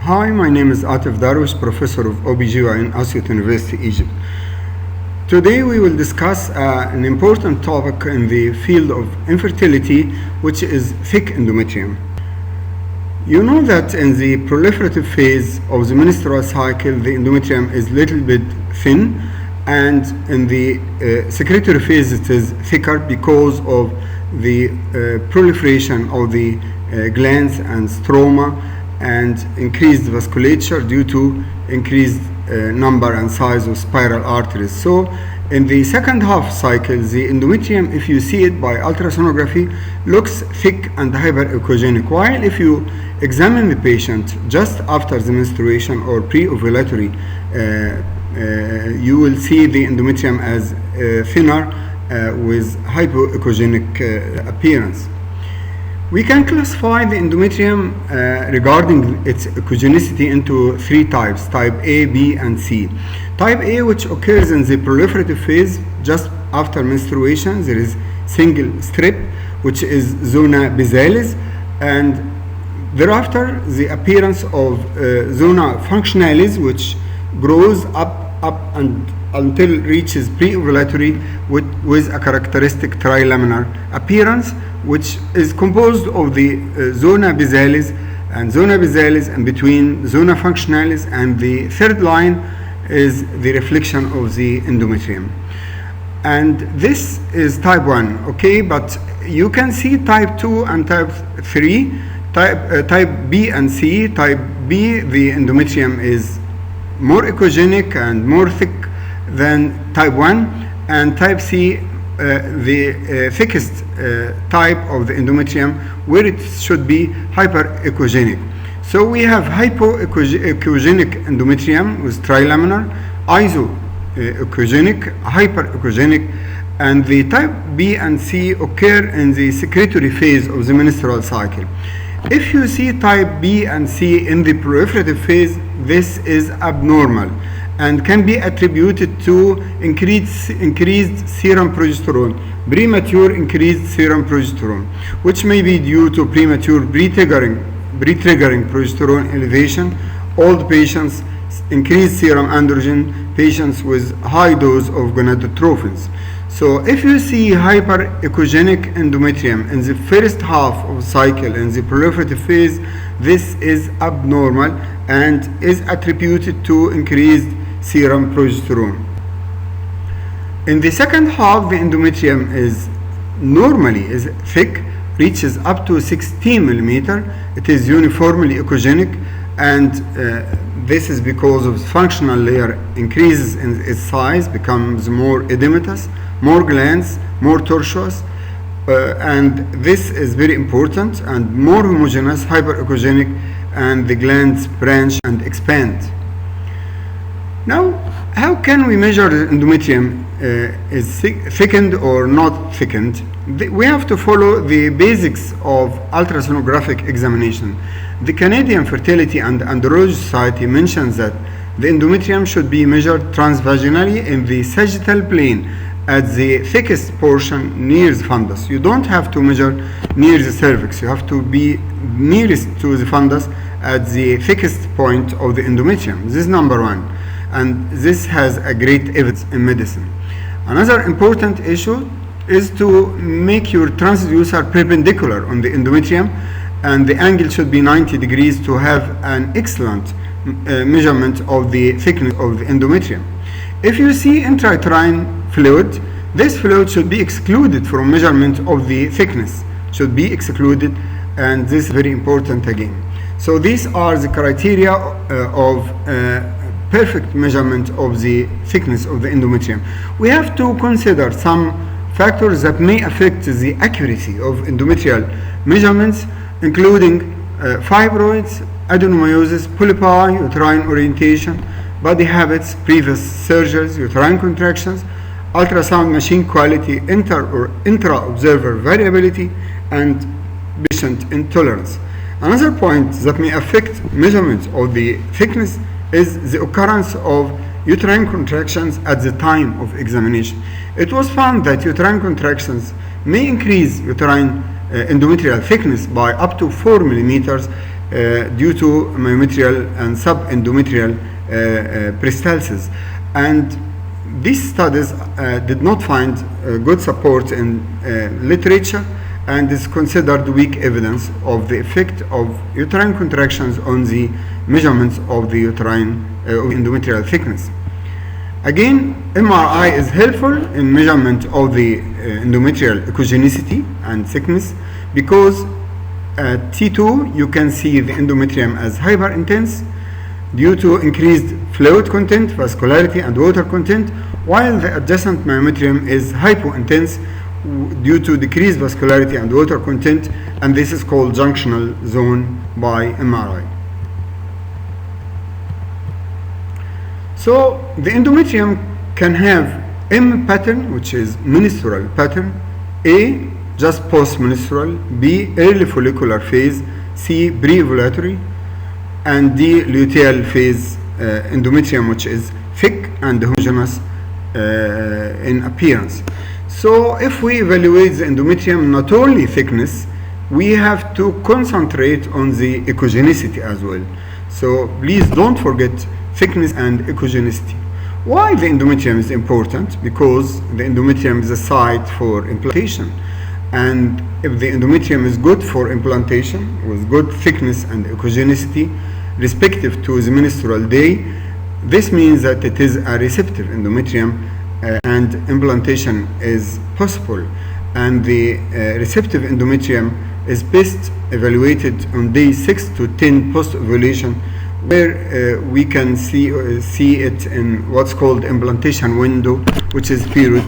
Hi, my name is Atif Darwish, Professor of OBGYN in Asyut University, Egypt. Today we will discuss an important topic in the field of infertility, which is thick endometrium. You know that in the proliferative phase of the menstrual cycle, the endometrium is a little bit thin, and in the secretory phase it is thicker because of the proliferation of the glands and stroma and increased vasculature due to increased number and size of spiral arteries. So in the second half cycle, the endometrium, if you see it by ultrasonography, looks thick and hyperechogenic, while if you examine the patient just after the menstruation or pre-ovulatory, you will see the endometrium as thinner with hypoechogenic appearance. We can classify the endometrium regarding its echogenicity into three types: type A, B, and C. Type A, which occurs in the proliferative phase just after menstruation, there is single strip, which is zona bizalis, and thereafter the appearance of zona functionalis, which grows up and until it reaches pre-ovulatory with a characteristic trilaminar appearance, which is composed of the zona bizalis, and between zona functionalis, and the third line is the reflection of the endometrium. And this is type 1, okay, but you can see type 2 and type 3, type B and C. Type B, the endometrium is more echogenic and more thick than type 1, and type C, the thickest type of the endometrium, where it should be hyperechogenic. So we have hypoechogenic endometrium with trilaminar, isoechogenic, hyperechogenic, and the type B and C occur in the secretory phase of the menstrual cycle. If you see type B and C in the proliferative phase, this is abnormal and can be attributed to increased serum progesterone, premature increased serum progesterone, which may be due to premature pre-triggering progesterone elevation, old patients, increased serum androgen, patients with high dose of gonadotrophins. So if you see hyperechogenic endometrium in the first half of the cycle in the proliferative phase, this is abnormal and is attributed to increased serum progesterone. In the second half, the endometrium is normally thick, reaches up to 16 millimeter. It is uniformly echogenic, and this is because of functional layer increases in its size, becomes more edematous, more glands, more tortuous, and this is very important, and more homogeneous, hyperechogenic, and the glands branch and expand. Now, how can we measure the endometrium is thickened or not thickened? We have to follow the basics of ultrasonographic examination. The Canadian Fertility and Andrology Society mentions that the endometrium should be measured transvaginally in the sagittal plane at the thickest portion near the fundus. You don't have to measure near the cervix. You have to be nearest to the fundus at the thickest point of the endometrium. This is number one, and this has a great evidence in medicine. Another important issue is to make your transducer perpendicular on the endometrium, and the angle should be 90 degrees to have an excellent measurement of the thickness of the endometrium. If you see intrauterine fluid, this fluid should be excluded from measurement of the thickness, should be excluded, and this is very important again. So these are the criteria of perfect measurement of the thickness of the endometrium. We have to consider some factors that may affect the accuracy of endometrial measurements, including fibroids, adenomyosis, polypi, uterine orientation, body habits, previous surgeries, uterine contractions, ultrasound machine quality, intra-observer variability, and patient intolerance. Another point that may affect measurements of the thickness is the occurrence of uterine contractions at the time of examination. It was found that uterine contractions may increase uterine endometrial thickness by up to 4 millimeters due to myometrial and subendometrial peristalsis. And these studies did not find good support in literature, and is considered weak evidence of the effect of uterine contractions on the measurements of the uterine endometrial thickness. Again, MRI is helpful in measurement of the endometrial echogenicity and thickness, because at T2 you can see the endometrium as hyperintense due to increased fluid content, vascularity, and water content, while the adjacent myometrium is hypointense due to decreased vascularity and water content, and this is called junctional zone by MRI. So the endometrium can have M pattern, which is menstrual pattern, A just post-menstrual, B early follicular phase, C pre-ovulatory, and D luteal phase endometrium, which is thick and homogeneous in appearance. So if we evaluate the endometrium, not only thickness, we have to concentrate on the echogenicity as well. So please don't forget thickness and echogenicity. Why the endometrium is important? Because the endometrium is a site for implantation. And if the endometrium is good for implantation, with good thickness and echogenicity, respective to the menstrual day, this means that it is a receptive endometrium, and implantation is possible. And the receptive endometrium is best evaluated on day 6 to 10 post-ovulation, where we can see it in what's called implantation window, which is period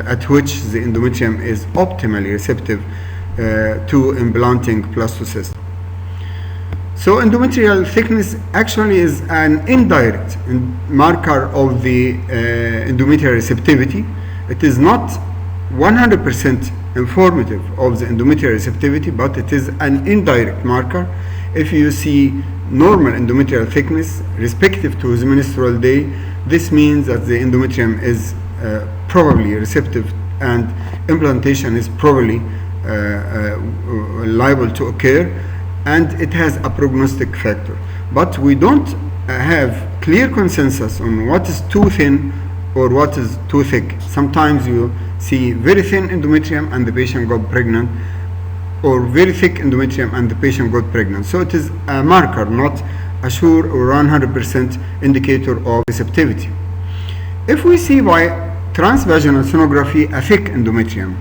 at which the endometrium is optimally receptive to implanting blastocyst. So endometrial thickness actually is an indirect marker of the endometrial receptivity. It is not 100% informative of the endometrial receptivity, but it is an indirect marker. If you see normal endometrial thickness respective to the menstrual day, this means that the endometrium is probably receptive, and implantation is probably liable to occur, and it has a prognostic factor. But we don't have clear consensus on what is too thin or what is too thick. Sometimes you see very thin endometrium and the patient got pregnant, or very thick endometrium and the patient got pregnant. So it is a marker, not a sure or 100% indicator of receptivity. If we see by transvaginal sonography a thick endometrium,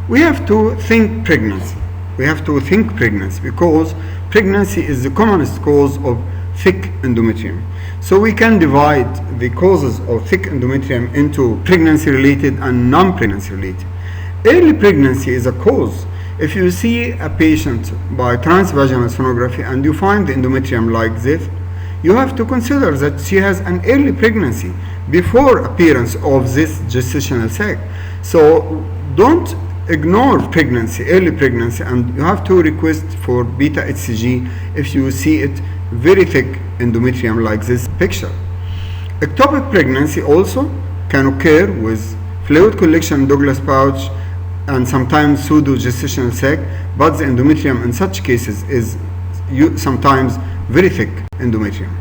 we have to think pregnancy. We have to think pregnancy, because pregnancy is the commonest cause of thick endometrium. So we can divide the causes of thick endometrium into pregnancy-related and non-pregnancy related. Early pregnancy is a cause. If you see a patient by transvaginal sonography and you find the endometrium like this, you have to consider that she has an early pregnancy before appearance of this gestational sac. So don't ignore pregnancy, early pregnancy, and you have to request for beta HCG if you see it very thick endometrium like this picture. Ectopic pregnancy also can occur with fluid collection in Douglas pouch and sometimes pseudo gestational sac, but the endometrium in such cases is sometimes very thick endometrium.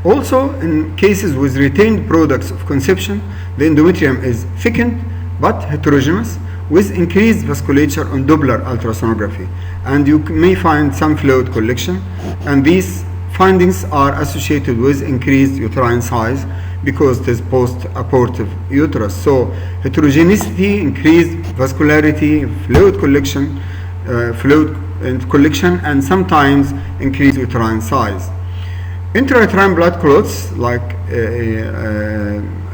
Also, in cases with retained products of conception, the endometrium is thickened but heterogeneous with increased vasculature on Doppler ultrasonography, and you may find some fluid collection, and these findings are associated with increased uterine size because it is post-abortive uterus. So heterogeneity, increased vascularity, fluid collection, and sometimes increased uterine size. Intrauterine blood clots like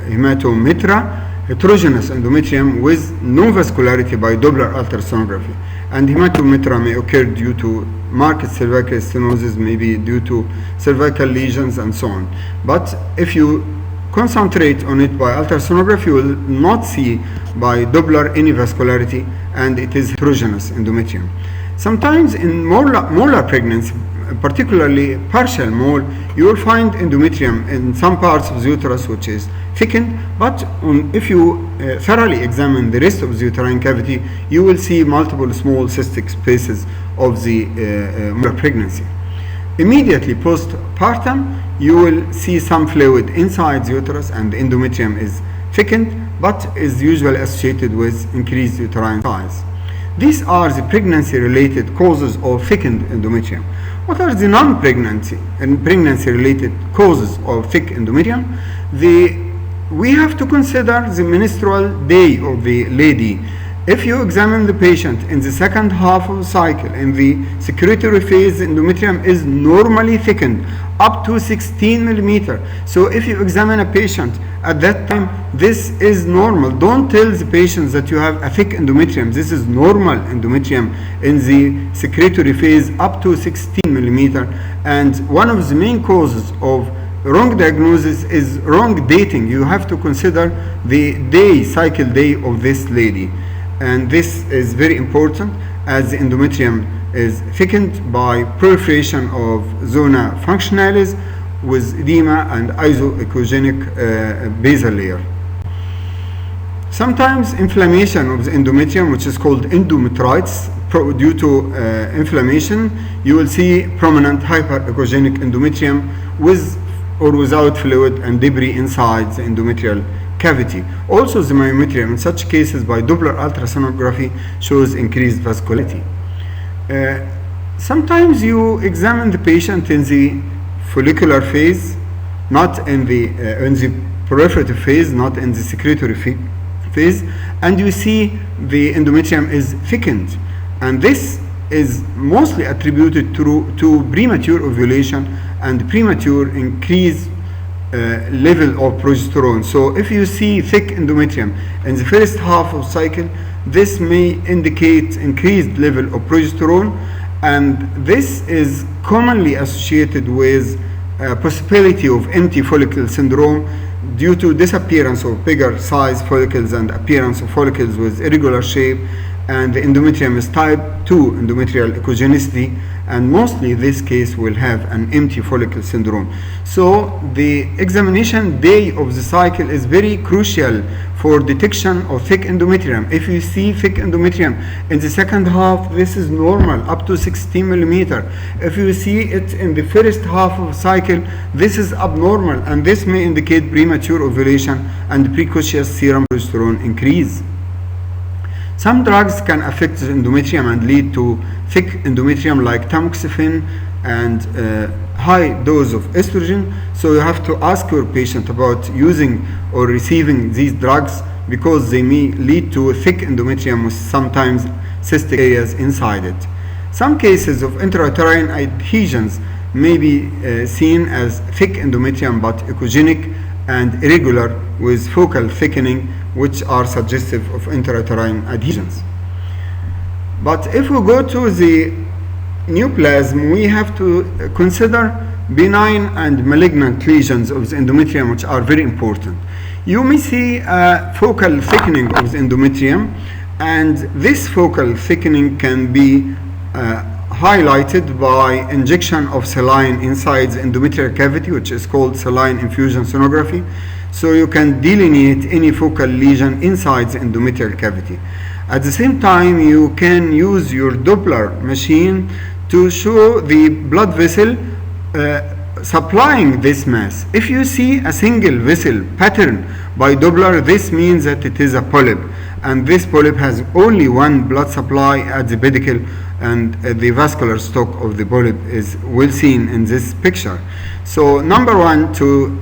hematometra, heterogeneous endometrium with no vascularity by Doppler ultrasonography, and hematometra may occur due to marked cervical stenosis, maybe due to cervical lesions and so on. But if you concentrate on it by ultrasonography, you will not see by Doppler any vascularity, and it is heterogeneous endometrium. Sometimes in molar pregnancy, particularly partial mole, you will find endometrium in some parts of the uterus which is thickened, but if you thoroughly examine the rest of the uterine cavity, you will see multiple small cystic spaces of the molar pregnancy. Immediately postpartum, you will see some fluid inside the uterus, and the endometrium is thickened, but is usually associated with increased uterine size. These are the pregnancy-related causes of thickened endometrium. What are the non-pregnancy and pregnancy-related causes of thick endometrium? We have to consider the menstrual day of the lady. If you examine the patient in the second half of the cycle, in the secretory phase, the endometrium is normally thickened up to 16 millimeter. So if you examine a patient at that time, this is normal. Don't tell the patients that you have a thick endometrium. This is normal endometrium in the secretory phase up to 16 millimeter. And one of the main causes of wrong diagnosis is wrong dating. You have to consider the cycle day of this lady. And this is very important, as the endometrium is thickened by proliferation of zona functionalis with edema and isoechogenic basal layer. Sometimes inflammation of the endometrium, which is called endometritis, due to inflammation, you will see prominent hyperechogenic endometrium with or without fluid and debris inside the endometrial cavity. Also, the myometrium in such cases by Doppler ultrasonography shows increased vascularity. Sometimes you examine the patient in the follicular phase, not in the proliferative phase, not in the secretory phase, and you see the endometrium is thickened, and this is mostly attributed to premature ovulation and premature increased level of progesterone. So if you see thick endometrium in the first half of cycle, this may indicate increased level of progesterone, and this is commonly associated with possibility of empty follicle syndrome due to disappearance of bigger size follicles and appearance of follicles with irregular shape, and the endometrium is type 2 endometrial echogenicity, and mostly this case will have an empty follicle syndrome. So the examination day of the cycle is very crucial for detection of thick endometrium. If you see thick endometrium in the second half, this is normal, up to 16 millimeter. If you see it in the first half of the cycle, this is abnormal, and this may indicate premature ovulation and precocious serum progesterone increase. Some drugs can affect the endometrium and lead to thick endometrium, like tamoxifen and high dose of estrogen. So you have to ask your patient about using or receiving these drugs, because they may lead to thick endometrium with sometimes cystic areas inside it. Some cases of intrauterine adhesions may be seen as thick endometrium but echogenic and irregular with focal thickening, which are suggestive of intrauterine adhesions. But if we go to the neoplasm, we have to consider benign and malignant lesions of the endometrium, which are very important. You may see a focal thickening of the endometrium, and this focal thickening can be highlighted by injection of saline inside the endometrial cavity, which is called saline infusion sonography. So you can delineate any focal lesion inside the endometrial cavity. At the same time, you can use your Doppler machine to show the blood vessel supplying this mass. If you see a single vessel pattern by Doppler, this means that it is a polyp, and this polyp has only one blood supply at the pedicle, and the vascular stock of the polyp is well seen in this picture. So number one,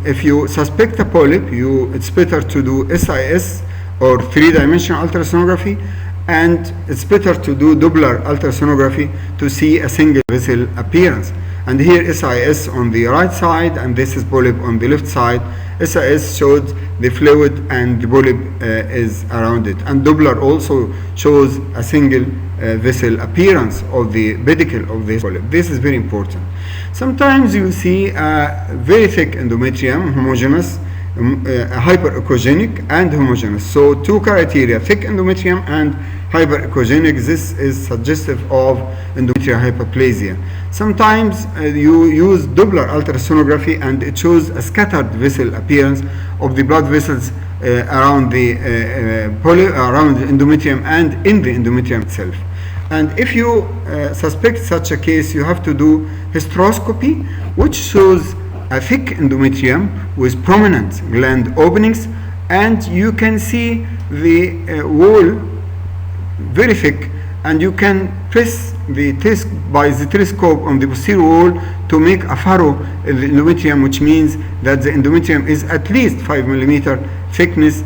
if you suspect a polyp, it's better to do SIS or three-dimensional ultrasonography, and it's better to do Doppler ultrasonography to see a single vessel appearance. And here SIS on the right side, and this is polyp on the left side. SIS showed the fluid and the polyp is around it, and Doppler also shows a single vessel appearance of the pedicle of this polyp. This is very important. Sometimes you see a very thick endometrium, homogeneous, hyperechogenic and homogeneous. So two criteria, thick endometrium and hyperechogenic, this is suggestive of endometrial hyperplasia. Sometimes you use Doppler ultrasonography and it shows a scattered vessel appearance of the blood vessels around the around the endometrium and in the endometrium itself. And if you suspect such a case, you have to do hysteroscopy, which shows a thick endometrium with prominent gland openings, and you can see the wall very thick, and you can press by the telescope on the posterior wall to make a furrow in the endometrium, which means that the endometrium is at least 5 millimeter thickness,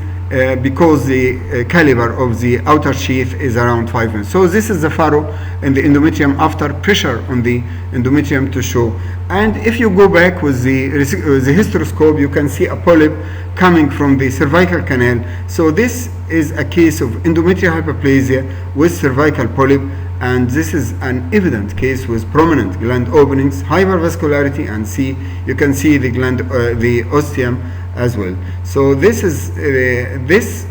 because the caliber of the outer sheath is around 5 mm. So this is the furrow in the endometrium after pressure on the endometrium to show. And if you go back with the hysteroscope, you can see a polyp coming from the cervical canal. So this is a case of endometrial hyperplasia with cervical polyp, and this is an evident case with prominent gland openings, hypervascularity, and you can see the gland, the ostium as well. So this is this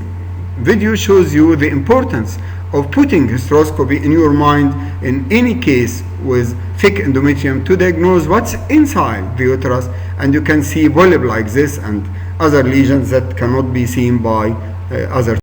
video shows you the importance of putting hysteroscopy in your mind in any case with thick endometrium to diagnose what's inside the uterus, and you can see polyp like this and other lesions that cannot be seen by other.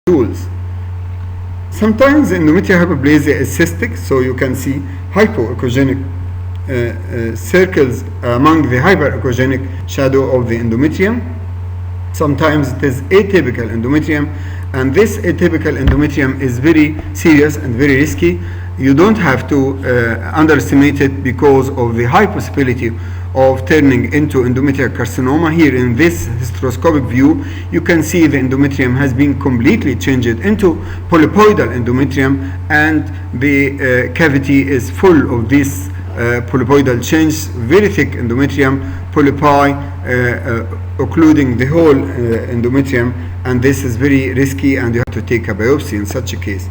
Tools. Sometimes endometrial hyperplasia is cystic, so you can see hypoechogenic circles among the hyperechogenic shadow of the endometrium. Sometimes it is atypical endometrium, and this atypical endometrium is very serious and very risky. You don't have to underestimate it because of the high possibility of turning into endometrial carcinoma. Here in this hysteroscopic view, you can see the endometrium has been completely changed into polypoidal endometrium, and the cavity is full of these polypoidal changes, very thick endometrium, polypi occluding the whole endometrium, and this is very risky, and you have to take a biopsy in such a case.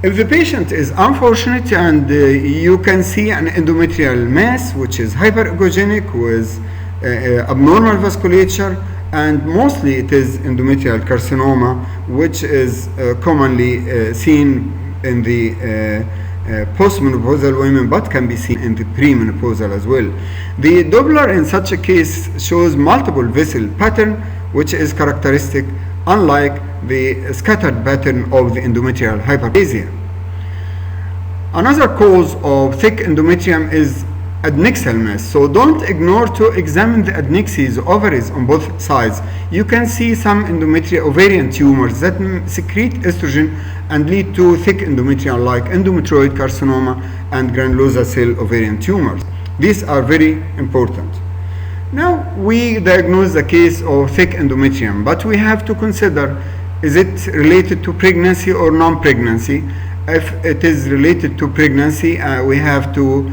If the patient is unfortunate and you can see an endometrial mass which is hyperechogenic with abnormal vasculature, and mostly it is endometrial carcinoma, which is commonly seen in the postmenopausal women, but can be seen in the premenopausal as well. The Doppler in such a case shows multiple vessel pattern, which is characteristic, unlike the scattered pattern of the endometrial hyperplasia. Another cause of thick endometrium is adnexal mass. So don't ignore to examine the adnexes, ovaries on both sides. You can see some endometrial ovarian tumors that secrete estrogen and lead to thick endometrium, like endometrioid carcinoma and granulosa cell ovarian tumors. These are very important. Now we diagnose the case of thick endometrium, but we have to consider, is it related to pregnancy or non-pregnancy? If it is related to pregnancy, we have to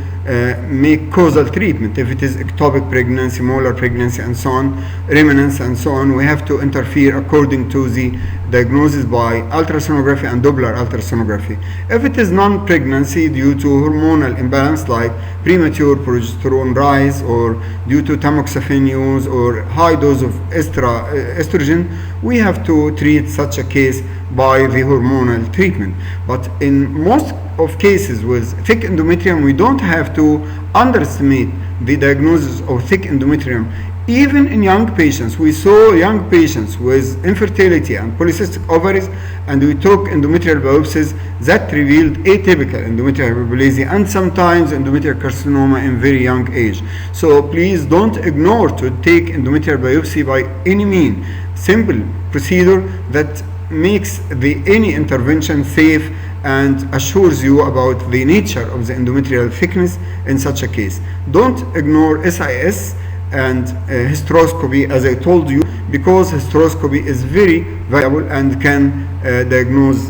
make causal treatment. If it is ectopic pregnancy, molar pregnancy, and so on, remnants and so on, we have to interfere according to the diagnosis by ultrasonography and Doppler ultrasonography. If it is non-pregnancy due to hormonal imbalance like premature progesterone rise, or due to tamoxifen use or high dose of estrogen, we have to treat such a case by the hormonal treatment. But in most of cases with thick endometrium, we don't have to underestimate the diagnosis of thick endometrium. Even in young patients, we saw young patients with infertility and polycystic ovaries, and we took endometrial biopsies that revealed atypical endometrial hyperplasia and sometimes endometrial carcinoma in very young age. So please don't ignore to take endometrial biopsy by any means. Simple procedure that makes any intervention safe and assures you about the nature of the endometrial thickness in such a case. Don't ignore SIS and hysteroscopy, as I told you, because hysteroscopy is very valuable and can diagnose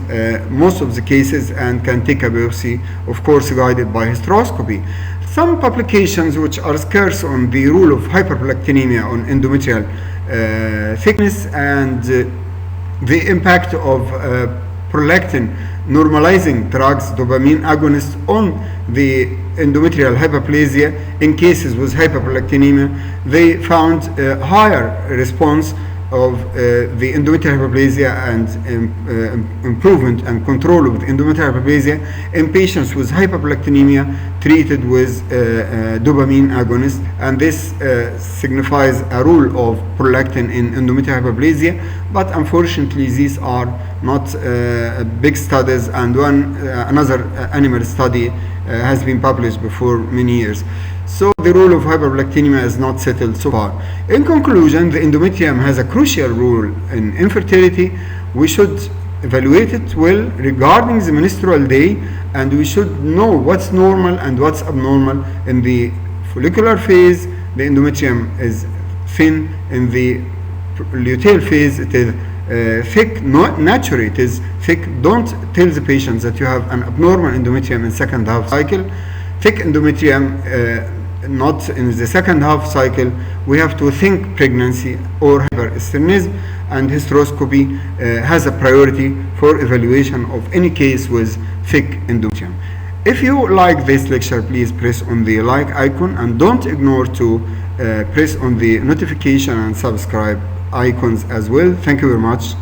most of the cases and can take a biopsy, of course guided by hysteroscopy. Some publications which are scarce on the role of hyperprolactinemia on endometrial thickness and the impact of prolactin normalizing drugs, dopamine agonists, on the endometrial hyperplasia in cases with hyperprolactinemia. They found a higher response of the endometrial hyperplasia and improvement and control of the endometrial hyperplasia in patients with hyperprolactinemia treated with dopamine agonist, and this signifies a role of prolactin in endometrial hyperplasia. But unfortunately, these are not big studies, and another animal study has been published before many years. So the role of hyperprolactinemia is not settled so far. In conclusion, the endometrium has a crucial role in infertility. We should evaluate it well regarding the menstrual day, and we should know what's normal and what's abnormal. In the follicular phase, the endometrium is thin. In the luteal phase, it is thick. Naturally, it is thick. Don't tell the patients that you have an abnormal endometrium in second half cycle. Thick endometrium not in the second half cycle, we have to think pregnancy or hyperesternization, and hysteroscopy has a priority for evaluation of any case with thick endometrium. If you like this lecture, please press on the like icon, and don't ignore to press on the notification and subscribe icons as well. Thank you very much.